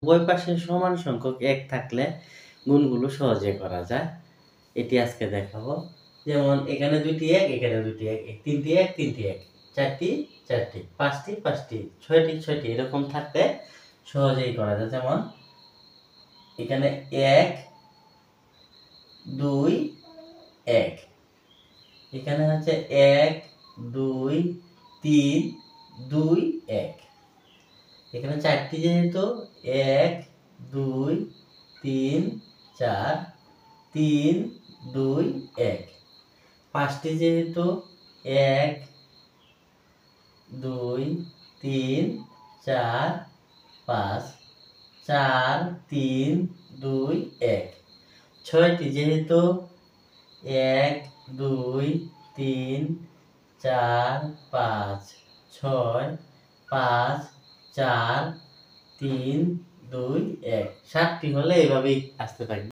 উভয় পাশে সমান সংখ্যক ১ থাকলে গুণগুলো সহজে করা যায়। এটি আজকে দেখাবো। যেমন এখানে ২ টি ১, এখানে ২ টি ১, ৩ টি ১, ৩ টি ১, ৪ টি ৪ টি, ৫ টি ৫ টি, ৬ টি ৬ টি এরকম থাকলে সহজেই করা যায়। যেমন এখানে ১, ২, ১, এখানে হচ্ছে ১, ২, ৩, ২, ১, এখানে ৪ টি যেহেতু ১, ২, ৩, ৪, ৩, ২, ১, ৫ টি যেহেতু ১, ২, ৩, ৪, ৫, ৪, ৩, ২, ১, ৬ টি যেহেতু ১, ২, ৩, ৪, ৫, ৬, ৫, ৪, ৩, ২, ১, ৭ টি হলে এভাবেই আসতে থাকবে।